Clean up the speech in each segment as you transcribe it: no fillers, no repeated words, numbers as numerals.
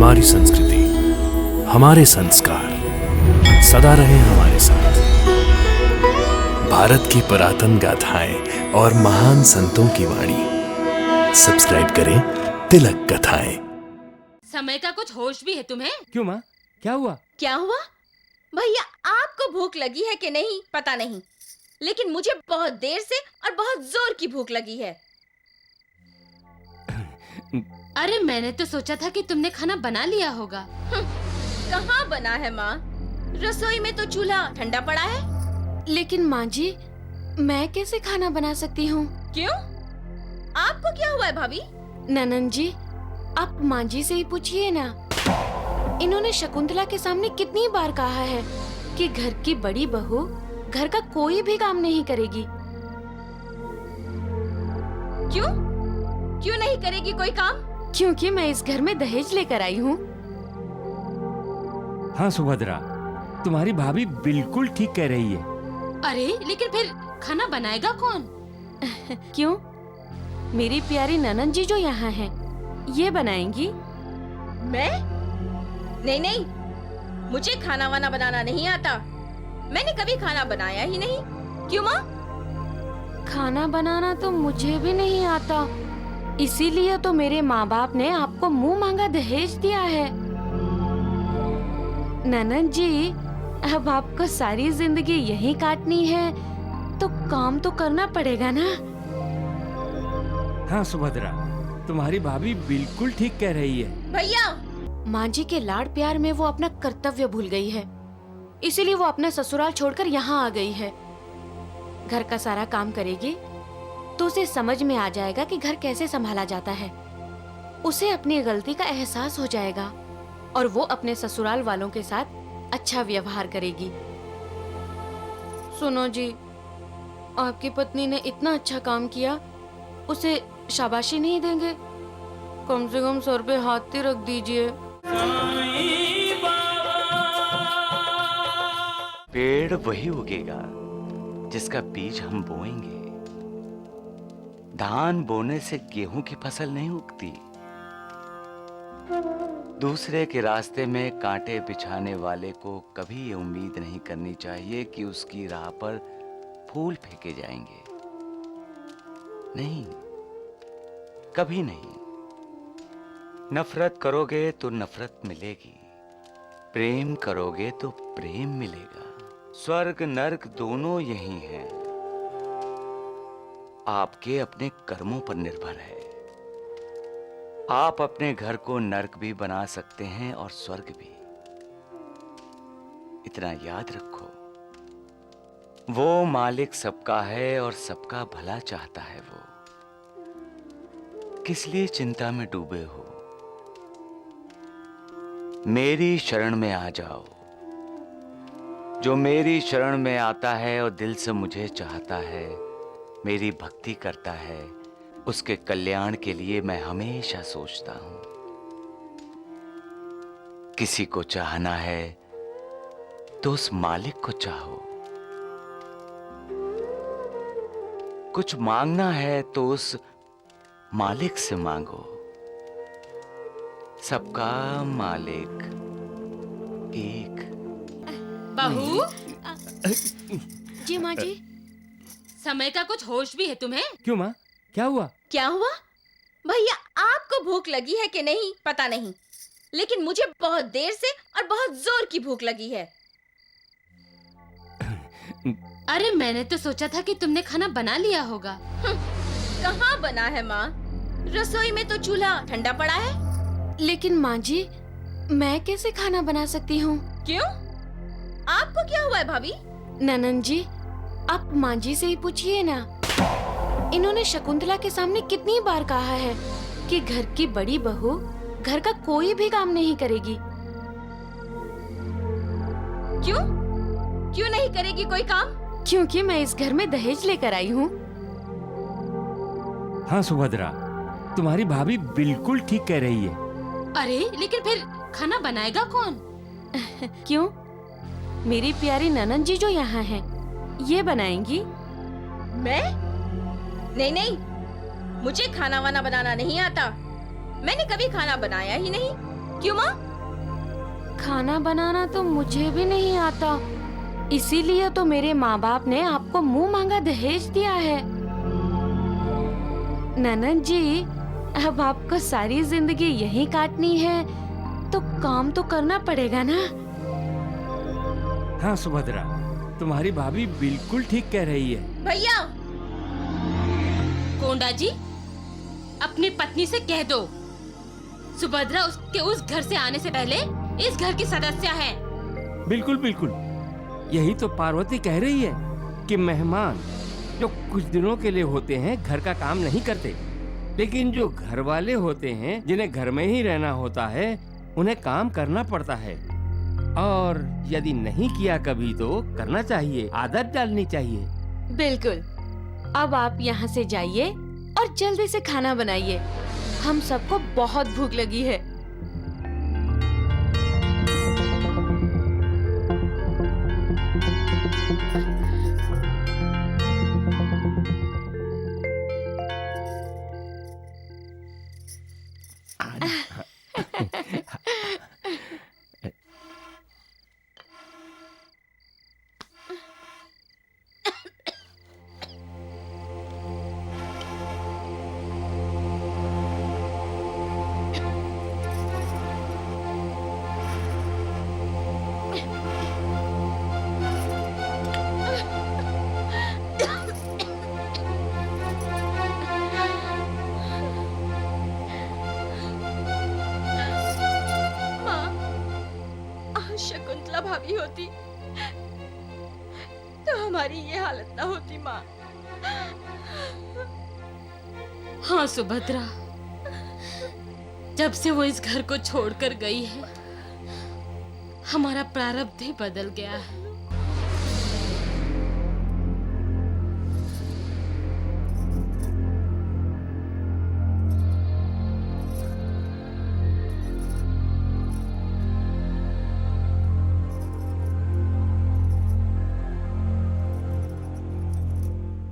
हमारी संस्कृति, हमारे संस्कार सदा रहे हमारे साथ। भारत की पुरातन गाथाएं और महान संतों की वाणी। सब्सक्राइब करें तिलक कथाएं। समय का कुछ होश भी है तुम्हें? क्यों माँ, क्या हुआ? क्या हुआ? भैया, आपको भूख लगी है कि नहीं पता नहीं, लेकिन मुझे बहुत देर से और बहुत जोर की भूख लगी है। अरे मैंने तो सोचा था कि तुमने खाना बना लिया होगा। कहाँ बना है माँ? रसोई में तो चूल्हा ठंडा पड़ा है। लेकिन माँ जी, मैं कैसे खाना बना सकती हूँ? क्यों? आपको क्या हुआ है भाभी? ननन जी, आप माँ जी से ही पूछिए ना। इन्होंने शकुंतला के सामने कितनी बार कहा है कि घर की बड़ी बहू घर का कोई भी काम नहीं करेगी। क्यों? क्यों नहीं करेगी कोई काम? क्योंकि मैं इस घर में दहेज लेकर आई हूँ। हाँ सुभद्रा, तुम्हारी भाभी बिल्कुल ठीक कह रही है। अरे लेकिन फिर खाना बनाएगा कौन? क्यों? मेरी प्यारी ननन जी जो यहाँ हैं, ये बनाएंगी। मैं? नहीं नहीं, मुझे खाना वाना बनाना नहीं आता। मैंने कभी खाना बनाया ही नहीं। क्यों माँ? खाना बनाना तो मुझे भी नहीं आता, इसीलिए तो मेरे माँ बाप ने आपको मुंह मांगा दहेज दिया है। ननद जी, अब आपको सारी जिंदगी यहीं काटनी है तो काम तो करना पड़ेगा ना। हाँ सुभद्रा, तुम्हारी भाभी बिल्कुल ठीक कह रही है। भैया, माँ जी के लाड़ प्यार में वो अपना कर्तव्य भूल गई है, इसीलिए वो अपना ससुराल छोड़कर यहाँ आ गई है। घर का सारा काम करेगी तो उसे समझ में आ जाएगा कि घर कैसे संभाला जाता है। उसे अपनी गलती का एहसास हो जाएगा और वो अपने ससुराल वालों के साथ अच्छा व्यवहार करेगी। सुनो जी, आपकी पत्नी ने इतना अच्छा काम किया, उसे शाबाशी नहीं देंगे? कम से कम सर पे हाथ ही रख दीजिए। पेड़ वही उगेगा जिसका बीज हम बोएंगे। धान बोने से गेहूं की फसल नहीं उगती। दूसरे के रास्ते में कांटे बिछाने वाले को कभी ये उम्मीद नहीं करनी चाहिए कि उसकी राह पर फूल फेंके जाएंगे। नहीं, कभी नहीं। नफरत करोगे तो नफरत मिलेगी, प्रेम करोगे तो प्रेम मिलेगा। स्वर्ग नर्क दोनों यही हैं। आपके अपने कर्मों पर निर्भर है। आप अपने घर को नर्क भी बना सकते हैं और स्वर्ग भी। इतना याद रखो, वो मालिक सबका है और सबका भला चाहता है। वो किस लिए चिंता में डूबे हो? मेरी शरण में आ जाओ। जो मेरी शरण में आता है और दिल से मुझे चाहता है, मेरी भक्ति करता है, उसके कल्याण के लिए मैं हमेशा सोचता हूं। किसी को चाहना है तो उस मालिक को चाहो। कुछ मांगना है तो उस मालिक से मांगो। सबका मालिक एक। बहू, जी माँ जी। समय का कुछ होश भी है तुम्हें? क्यों माँ, क्या हुआ? क्या हुआ? भैया, आपको भूख लगी है कि नहीं पता नहीं, लेकिन मुझे बहुत देर से और बहुत जोर की भूख लगी है। अरे मैंने तो सोचा था कि तुमने खाना बना लिया होगा। कहाँ बना है माँ? रसोई में तो चूल्हा ठंडा पड़ा है। लेकिन माँ जी, मैं कैसे खाना बना सकती हूँ? क्यों? आपको क्या हुआ है भाभी? ननन जी, आप माँ जी से ही पूछिए ना। इन्होंने शकुंतला के सामने कितनी बार कहा है कि घर की बड़ी बहू घर का कोई भी काम नहीं करेगी। क्यों? क्यों नहीं करेगी कोई काम? क्योंकि मैं इस घर में दहेज लेकर आई हूँ। हाँ सुभद्रा, तुम्हारी भाभी बिल्कुल ठीक कह रही है। अरे लेकिन फिर खाना बनाएगा कौन? क्यों? मेरी प्यारी ननन जी जो यहाँ हैं, ये बनाएंगी। मैं? नहीं नहीं, मुझे खाना वाना बनाना नहीं आता। मैंने कभी खाना बनाया ही नहीं। क्यों माँ? खाना बनाना तो मुझे भी नहीं आता, इसीलिए तो मेरे माँ बाप ने आपको मुंह मांगा दहेज दिया है। ननद जी, अब आपको सारी जिंदगी यहीं काटनी है तो काम तो करना पड़ेगा ना। हाँ सुभद्रा, तुम्हारी भाभी बिल्कुल ठीक कह रही है। भैया, कोंडा जी, अपनी पत्नी से कह दो सुभद्रा उसके उस घर से आने से पहले इस घर की सदस्य है। बिल्कुल बिल्कुल, यही तो पार्वती कह रही है कि मेहमान जो कुछ दिनों के लिए होते हैं घर का काम नहीं करते, लेकिन जो घर वाले होते हैं जिन्हें घर में ही रहना होता है उन्हें काम करना पड़ता है, और यदि नहीं किया कभी तो करना चाहिए, आदत डालनी चाहिए। बिल्कुल। अब आप यहाँ से जाइए और जल्दी से खाना बनाइए, हम सबको बहुत भूख लगी है। शकुंतला भाभी होती तो हमारी ये हालत ना होती माँ। हाँ सुभद्रा, जब से वो इस घर को छोड़कर गई है हमारा प्रारब्ध ही बदल गया है।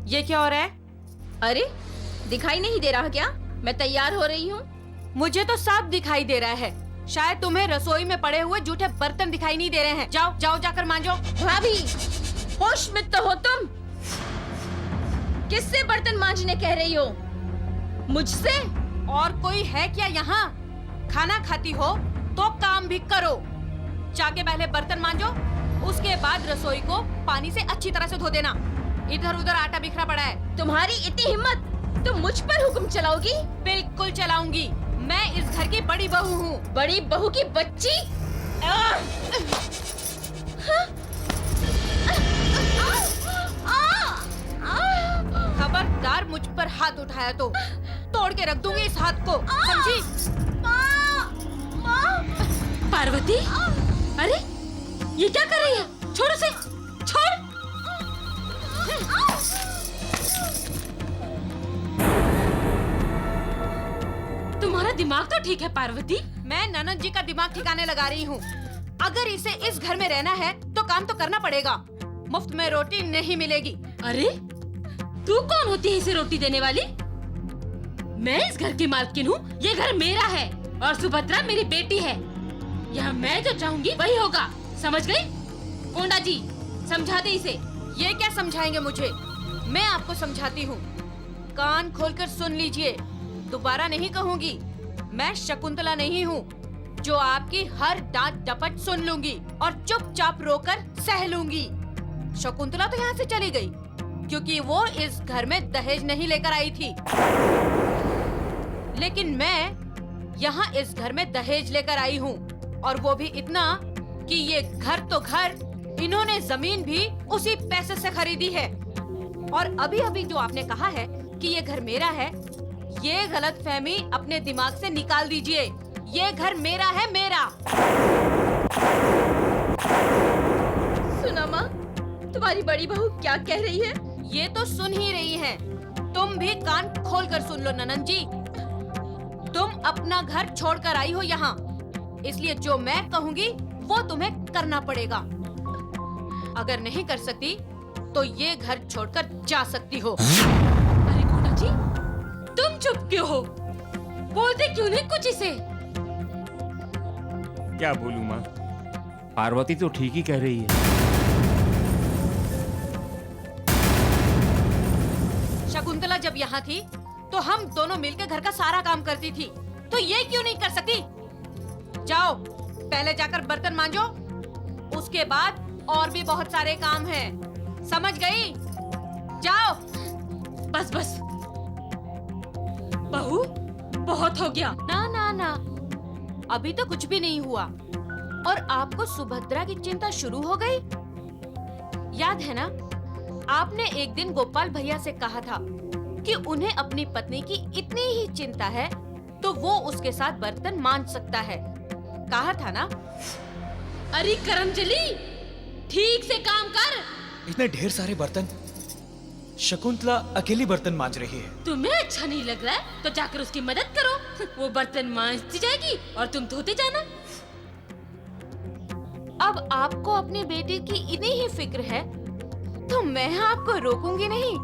ये क्या हो रहा है? अरे, दिखाई नहीं दे रहा क्या? मैं तैयार हो रही हूँ। मुझे तो साफ दिखाई दे रहा है, शायद तुम्हें रसोई में पड़े हुए जूठे बर्तन दिखाई नहीं दे रहे हैं। जाओ जाओ जाकर मांजो। भाभी, होश में तो हो तुम? किससे बर्तन मांजने कह रही हो? मुझसे? और कोई है क्या यहाँ? खाना खाती हो तो काम भी करो। जाके पहले बर्तन मांजो, उसके बाद रसोई को पानी से अच्छी तरह से धो देना। इधर उधर आटा बिखरा पड़ा है। तुम्हारी इतनी हिम्मत, तुम मुझ पर हुक्म चलाओगी? बिल्कुल चलाऊंगी, मैं इस घर की बड़ी बहू हूँ। बड़ी बहू की बच्ची? खबरदार मुझ पर हाथ उठाया तो तोड़ के रख दूंगी इस हाथ को, समझी? पार्वती, अरे ये क्या कर रही है? छोड़ उसे, छोड़। तुम्हारा दिमाग तो ठीक है पार्वती। मैं ननद जी का दिमाग ठिकाने लगा रही हूँ। अगर इसे इस घर में रहना है तो काम तो करना पड़ेगा, मुफ्त में रोटी नहीं मिलेगी। अरे तू कौन होती है इसे रोटी देने वाली? मैं इस घर की मालकिन हूँ, ये घर मेरा है और सुभद्रा मेरी बेटी है। यहाँ मैं जो चाहूंगी वही होगा, समझ गई? कोंडा जी, समझा दे इसे। ये क्या समझाएंगे मुझे? मैं आपको समझाती हूँ, कान खोलकर सुन लीजिए। दोबारा नहीं कहूँगी, मैं शकुंतला नहीं हूँ जो आपकी हर डांट डपट सुन लूंगी और चुपचाप रोकर सह लूंगी। शकुंतला तो यहाँ से चली गई क्योंकि वो इस घर में दहेज नहीं लेकर आई थी, लेकिन मैं यहाँ इस घर में दहेज लेकर आई हूँ, और वो भी इतना कि ये घर तो घर, इन्होंने जमीन भी उसी पैसे से खरीदी है। और अभी अभी जो आपने कहा है कि ये घर मेरा है, ये गलतफहमी अपने दिमाग से निकाल दीजिए। ये घर मेरा है, मेरा। सुना माँ, तुम्हारी बड़ी बहू क्या कह रही है? ये तो सुन ही रही हैं। तुम भी कान खोल कर सुन लो ननद जी। तुम अपना घर छोड़कर आई हो यहाँ, इसलिए जो मैं कहूँगी वो तुम्हें करना पड़ेगा। अगर नहीं कर सकती तो ये घर छोड़कर जा सकती हो। अरे कोंडा जी, तुम चुप क्यों हो? बोलते क्यों नहीं कुछ इसे? क्या बोलूं माँ, पार्वती तो ठीक ही कह रही है। शकुंतला जब यहाँ थी तो हम दोनों मिलकर घर का सारा काम करती थी, तो ये क्यों नहीं कर सकती? जाओ पहले जाकर बर्तन मांजो, उसके बाद और भी बहुत सारे काम हैं। समझ गई? जाओ। बस बस बहू, बहुत हो गया। ना ना ना, अभी तो कुछ भी नहीं हुआ और आपको सुभद्रा की चिंता शुरू हो गई। याद है ना, आपने एक दिन गोपाल भैया से कहा था कि उन्हें अपनी पत्नी की इतनी ही चिंता है तो वो उसके साथ बर्तन मांज सकता है। कहा था ना? अरे करमजली, ठीक से काम कर। इतने ढेर सारे बर्तन, शकुंतला अकेली बर्तन मांज रही है। तुम्हें अच्छा नहीं लग रहा है तो जाकर उसकी मदद करो। वो बर्तन मांजती जाएगी और तुम धोते जाना। अब आपको अपनी बेटी की इतनी ही फिक्र है तो मैं आपको रोकूंगी नहीं।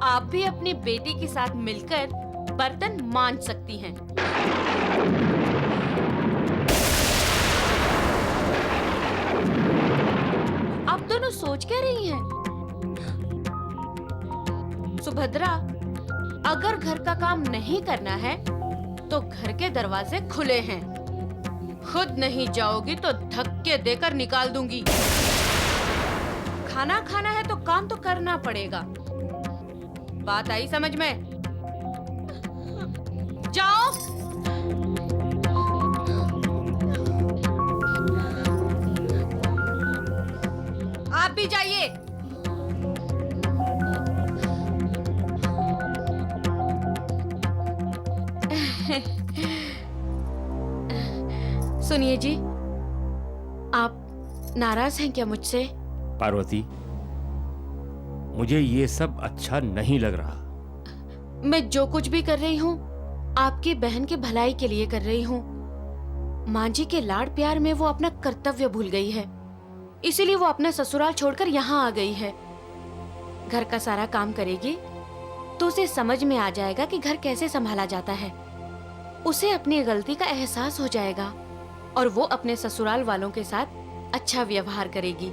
आप भी अपनी बेटी के साथ मिलकर बर्तन मांज सकती हैं। आप दोनों सोच क्या रही हैं? सुभद्रा, अगर घर का काम नहीं करना है तो घर के दरवाजे खुले हैं। खुद नहीं जाओगी तो धक्के देकर निकाल दूंगी। खाना खाना है तो काम तो करना पड़ेगा। बात आई समझ में? जाओ। आप भी जाइए। सुनिए जी, आप नाराज हैं क्या मुझसे? पार्वती, मुझे ये सब अच्छा नहीं लग रहा। मैं जो कुछ भी कर रही हूँ आपकी बहन की भलाई के लिए कर रही हूँ। माँ जी के लाड़ प्यार में वो अपना कर्तव्य भूल गई है, इसीलिए वो अपना ससुराल छोड़कर यहाँ आ गई है। घर का सारा काम करेगी तो उसे समझ में आ जाएगा कि घर कैसे संभाला जाता है। उसे अपनी गलती का एहसास हो जाएगा और वो अपने ससुराल वालों के साथ अच्छा व्यवहार करेगी।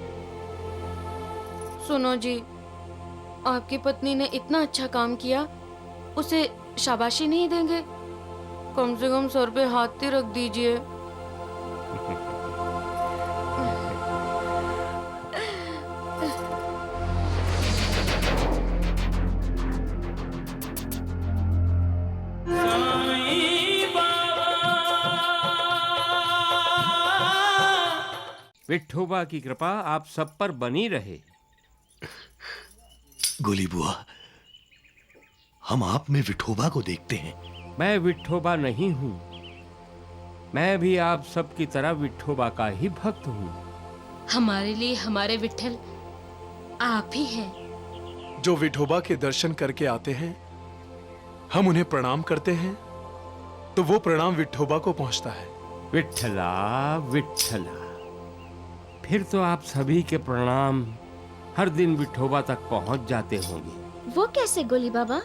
सुनो जी, आपकी पत्नी ने इतना अच्छा काम किया, उसे शाबाशी नहीं देंगे? कम से कम सर पे हाथ ही रख दीजिए। विठोबा की कृपा आप सब पर बनी रहे। गोली बुआ, हम आप में विठोबा को देखते हैं। मैं विठोबा नहीं हूँ, मैं भी आप सब की तरह विठोबा का ही भक्त हूँ। हमारे लिए हमारे विठ्ठल आप ही हैं। जो विठोबा के दर्शन करके आते हैं, हम उन्हें प्रणाम करते हैं तो वो प्रणाम विठोबा को पहुंचता है। विठ्ठला विठ्ठला, फिर तो आप सभी के प्रणाम हर दिन विठोबा तक पहुंच जाते होंगे। वो कैसे गोली बाबा?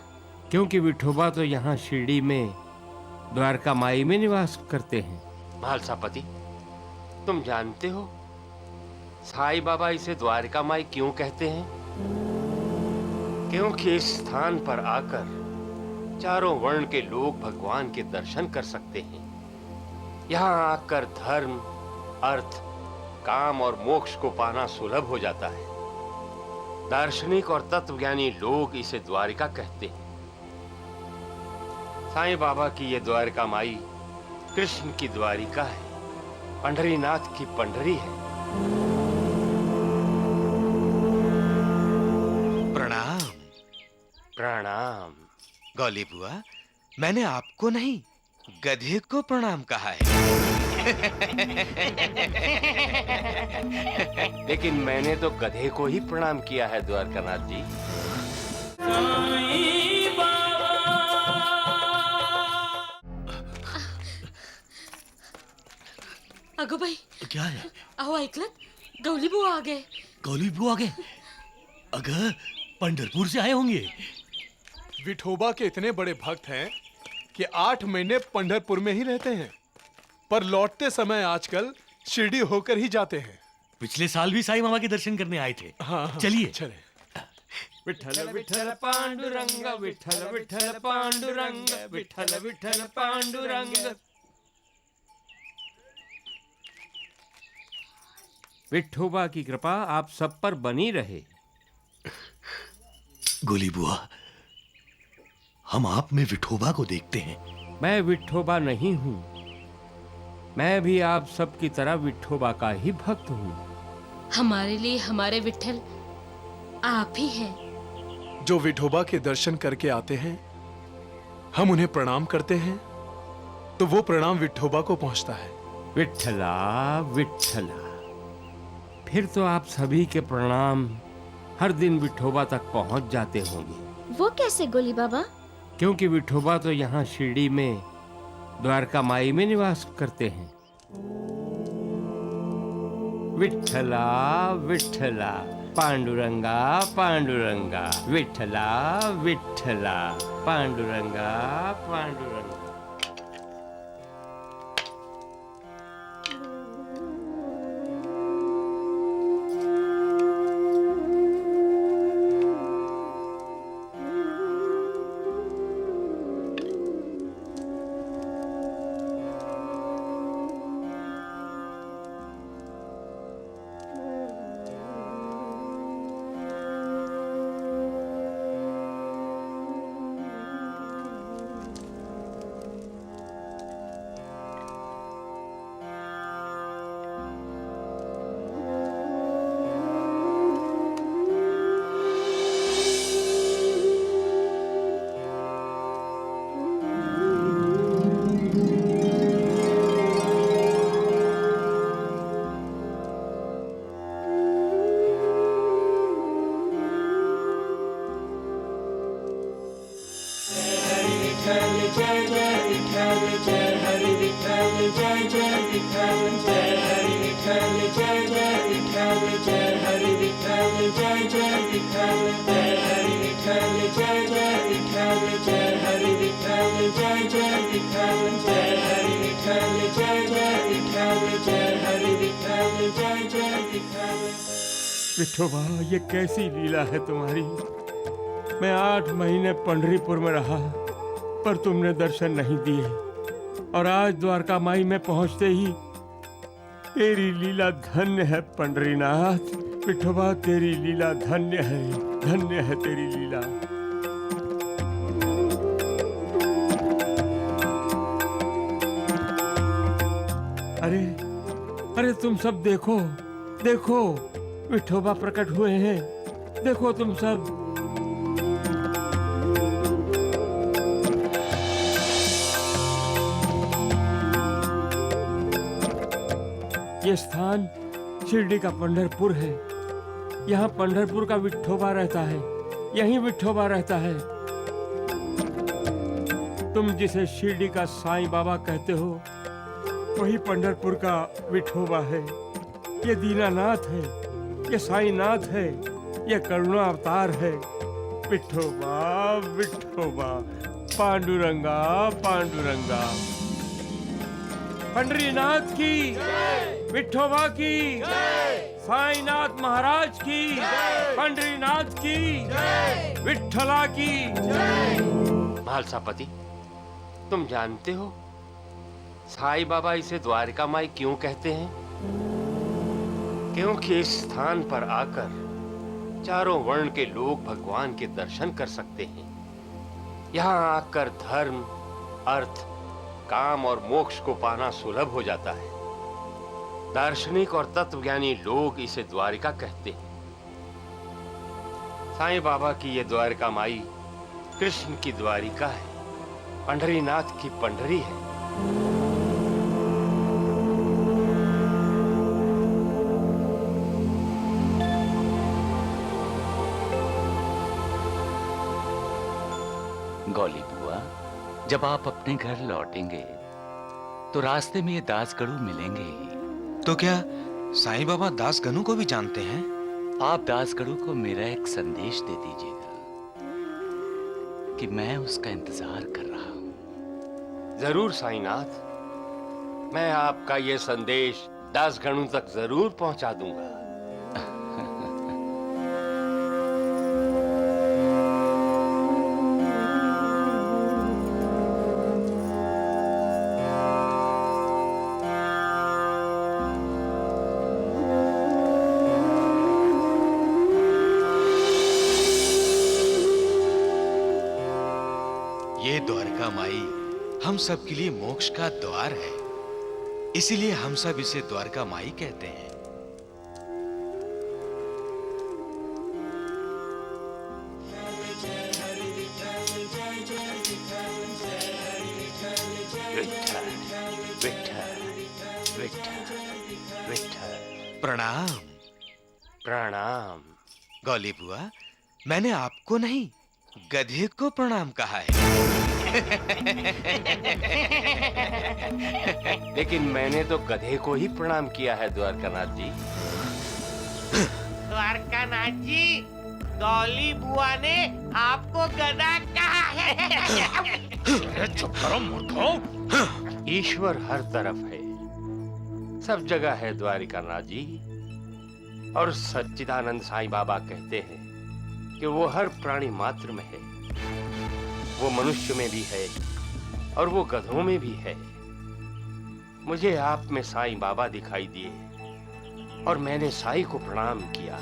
क्योंकि विठोबा तो यहाँ शिरडी में द्वारका माई में निवास करते हैं। महालसापति, तुम जानते हो साईं बाबा इसे द्वारका माई क्यों कहते हैं? क्योंकि इस स्थान पर आकर चारों वर्ण के लोग भगवान के दर्शन कर सकते हैं। यहाँ आकर धर्म, अर्थ, काम और मोक्ष को पाना सुलभ हो जाता है। दार्शनिक और तत्वज्ञानी लोग इसे द्वारिका कहते हैं। साईं बाबा की ये द्वारका माई कृष्ण की द्वारिका है, पंढरीनाथ की पंढरी है। प्रणाम। प्रणाम। गौली बुआ, मैंने आपको नहीं गधे को प्रणाम कहा है। लेकिन मैंने तो गधे को ही प्रणाम किया है द्वारकानाथ जी। अगो भाई, क्या है? अहो ऐकलत, गौली बुआ आ गए। गौली बुआ आ गए? अगर पंढरपुर से आए होंगे। विठोबा के इतने बड़े भक्त हैं कि 8 महीने पंढरपुर में ही रहते हैं। पर लौटते समय आजकल शिरडी होकर ही जाते हैं। पिछले साल भी साईं बाबा के दर्शन करने आए थे। हाँ, चलिए। चले। विठ्ठल विठ्ठल पांडुरंग, विठ्ठल विठ्ठल पांडुरंग, विठ्ठल विठ्ठल पांडुरंग। विठोबा की कृपा आप सब पर बनी रहे। गोली बुआ, हम आप में विठोबा को देखते हैं। मैं विठोबा नहीं हूँ, मैं भी आप सब की तरह विठोबा का ही भक्त हूँ। हमारे लिए हमारे विठ्ठल आप ही हैं। जो विठोबा के दर्शन करके आते हैं, हम उन्हें प्रणाम करते हैं तो वो प्रणाम विठोबा को पहुंचता है। विठ्ठला विठ्ठला, फिर तो आप सभी के प्रणाम हर दिन विठोबा तक पहुंच जाते होंगे। वो कैसे गोली बाबा? क्योंकि विठोबा तो यहाँ शिरडी में द्वारका माई में निवास करते हैं। विठ्ठला विठ्ठला पांडुरंगा पांडुरंगा, विठ्ठला विठ्ठला पांडुरंगा पांडुरंगा। विठोबा, ये कैसी लीला है तुम्हारी। मैं 8 महीने पंढरीपुर में रहा पर तुमने दर्शन नहीं दिए, और आज द्वारका माई में पहुंचते ही तेरी लीला धन्य है पंढरीनाथ। विठोबा, तेरी लीला धन्य है तेरी लीला। अरे अरे तुम सब देखो देखो, विठोबा प्रकट हुए हैं। देखो तुम सब। ये स्थान शिरडी का पंढरपुर है। यहाँ पंढरपुर का विठोबा रहता है, यहीं विठोबा रहता है। तुम जिसे शिरडी का साईं बाबा कहते हो, वही पंढरपुर का विठोबा है। ये दीनानाथ है, ये साईनाथ है, ये करुणा अवतार है। विठोबा विठोबा पांडुरंगा पांडुरंगा। पंढरीनाथ की, विठोबा की, साईनाथ महाराज की, पंढरीनाथ की, विठ्ठला की। महालसापति, तुम जानते हो साईं बाबा इसे द्वारका माई क्यों कहते हैं? क्योंकि इस स्थान पर आकर चारों वर्ण के लोग भगवान के दर्शन कर सकते हैं। यहाँ आकर धर्म, अर्थ, काम और मोक्ष को पाना सुलभ हो जाता है। दार्शनिक और तत्वज्ञानी लोग इसे द्वारिका कहते हैं। साईं बाबा की ये द्वारका माई कृष्ण की द्वारिका है, पंढरीनाथ की पंढरी है। गौली बुआ, जब आप अपने घर लौटेंगे तो रास्ते में ये दासगणु मिलेंगे ही। तो क्या साईं बाबा दासगणु को भी जानते हैं? आप दासगणु को मेरा एक संदेश दे दीजिएगा कि मैं उसका इंतजार कर रहा हूं। जरूर साईनाथ, मैं आपका ये संदेश दासगणों तक जरूर पहुंचा दूंगा। ये द्वारका माई हम सब के लिए मोक्ष का द्वार है, इसीलिए हम सब इसे द्वारका माई कहते हैं। विठ्ठल, विठ्ठल, विठ्ठल, विठ्ठल। प्रणाम। प्रणाम। गौली बुआ, मैंने आपको नहीं गधे को प्रणाम कहा है। लेकिन मैंने तो गधे को ही प्रणाम किया है द्वारकानाथ जी। द्वारकानाथ जी, गौली बुआ ने आपको गधा कहा है। चुप करो मूर्खों। ईश्वर हर तरफ है, सब जगह है द्वारकानाथ जी। और सच्चिदानंद साईं बाबा कहते हैं कि वो हर प्राणी मात्र में है। वो मनुष्य में भी है और वो गधों में भी है। मुझे आप में साईं बाबा दिखाई दिए और मैंने साईं को प्रणाम किया।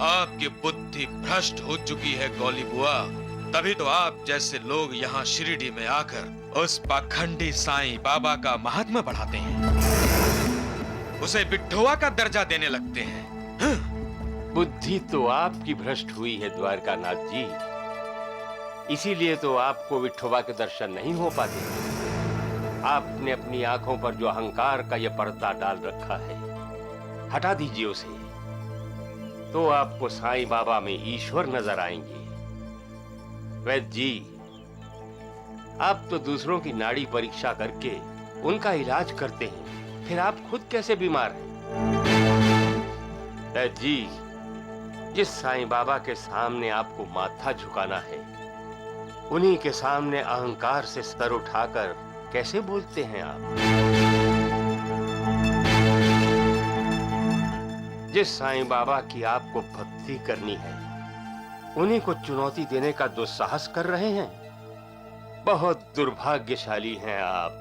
आपकी बुद्धि भ्रष्ट हो चुकी है गौली बुआ, तभी तो आप जैसे लोग यहाँ शिरडी में आकर उस पाखंडी साईं बाबा का महात्मा बढ़ाते हैं, उसे विठोबा का दर्जा देने लगते हैं। बुद्धि तो आपकी भ्रष्ट हुई है द्वारकानाथ जी, इसीलिए तो आपको विठोबा के दर्शन नहीं हो पाते। आपने अपनी आंखों पर जो अहंकार का यह पर्दा डाल रखा है, हटा दीजिए उसे, तो आपको साईं बाबा में ईश्वर नजर आएंगे। वैद्य जी, आप तो दूसरों की नाड़ी परीक्षा करके उनका इलाज करते हैं, फिर आप खुद कैसे बीमार हैं? वैद्य जी, जिस साईं बाबा के सामने आपको माथा झुकाना है, उन्हीं के सामने अहंकार से सर उठाकर कैसे बोलते हैं आप? जिस साईं बाबा की आपको भक्ति करनी है, उन्हीं को चुनौती देने का दुस्साहस कर रहे हैं। बहुत दुर्भाग्यशाली हैं आप,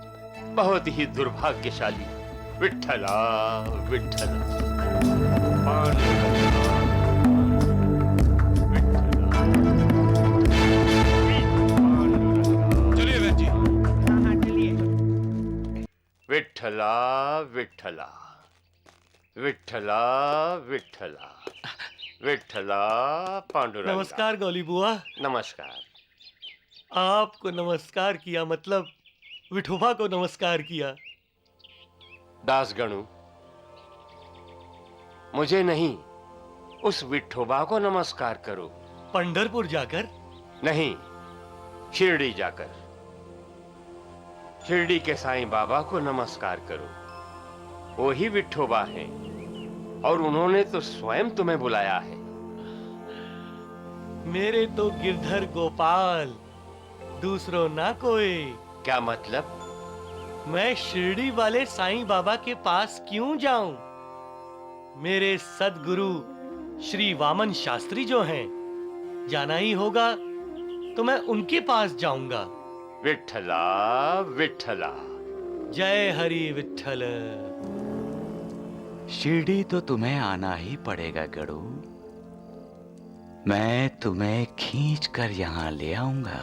बहुत ही दुर्भाग्यशाली। विठ्ठला, विठ्ठला, चलिए वैद्य जी। हाँ, चलिए। विठ्ठला, विठ्ठला, विठ्ठला, विठ्ठला, विठ्ठला, पांडुरंगा। नमस्कार गौली बुआ। नमस्कार। आपको नमस्कार किया मतलब विठोबा को नमस्कार किया। दासगणु, मुझे नहीं, उस विठोबा को नमस्कार करो। पंढरपुर जाकर? नहीं, शिरडी जाकर। शिरडी के साईं बाबा को नमस्कार करो, वो ही विठोबा हैं और उन्होंने तो स्वयं तुम्हें बुलाया है। मेरे तो गिरधर गोपाल, दूसरों ना कोई। क्या मतलब? मैं शिरडी वाले साईं बाबा के पास क्यों जाऊं? मेरे सदगुरु श्री वामन शास्त्री जो हैं, जाना ही होगा तो मैं उनके पास जाऊंगा। विठ्ठला, विठ्ठला। जय हरि विठ्ठल। शिरडी तो तुम्हें आना ही पड़ेगा गड़ू, मैं तुम्हें खींच कर यहाँ ले आऊंगा।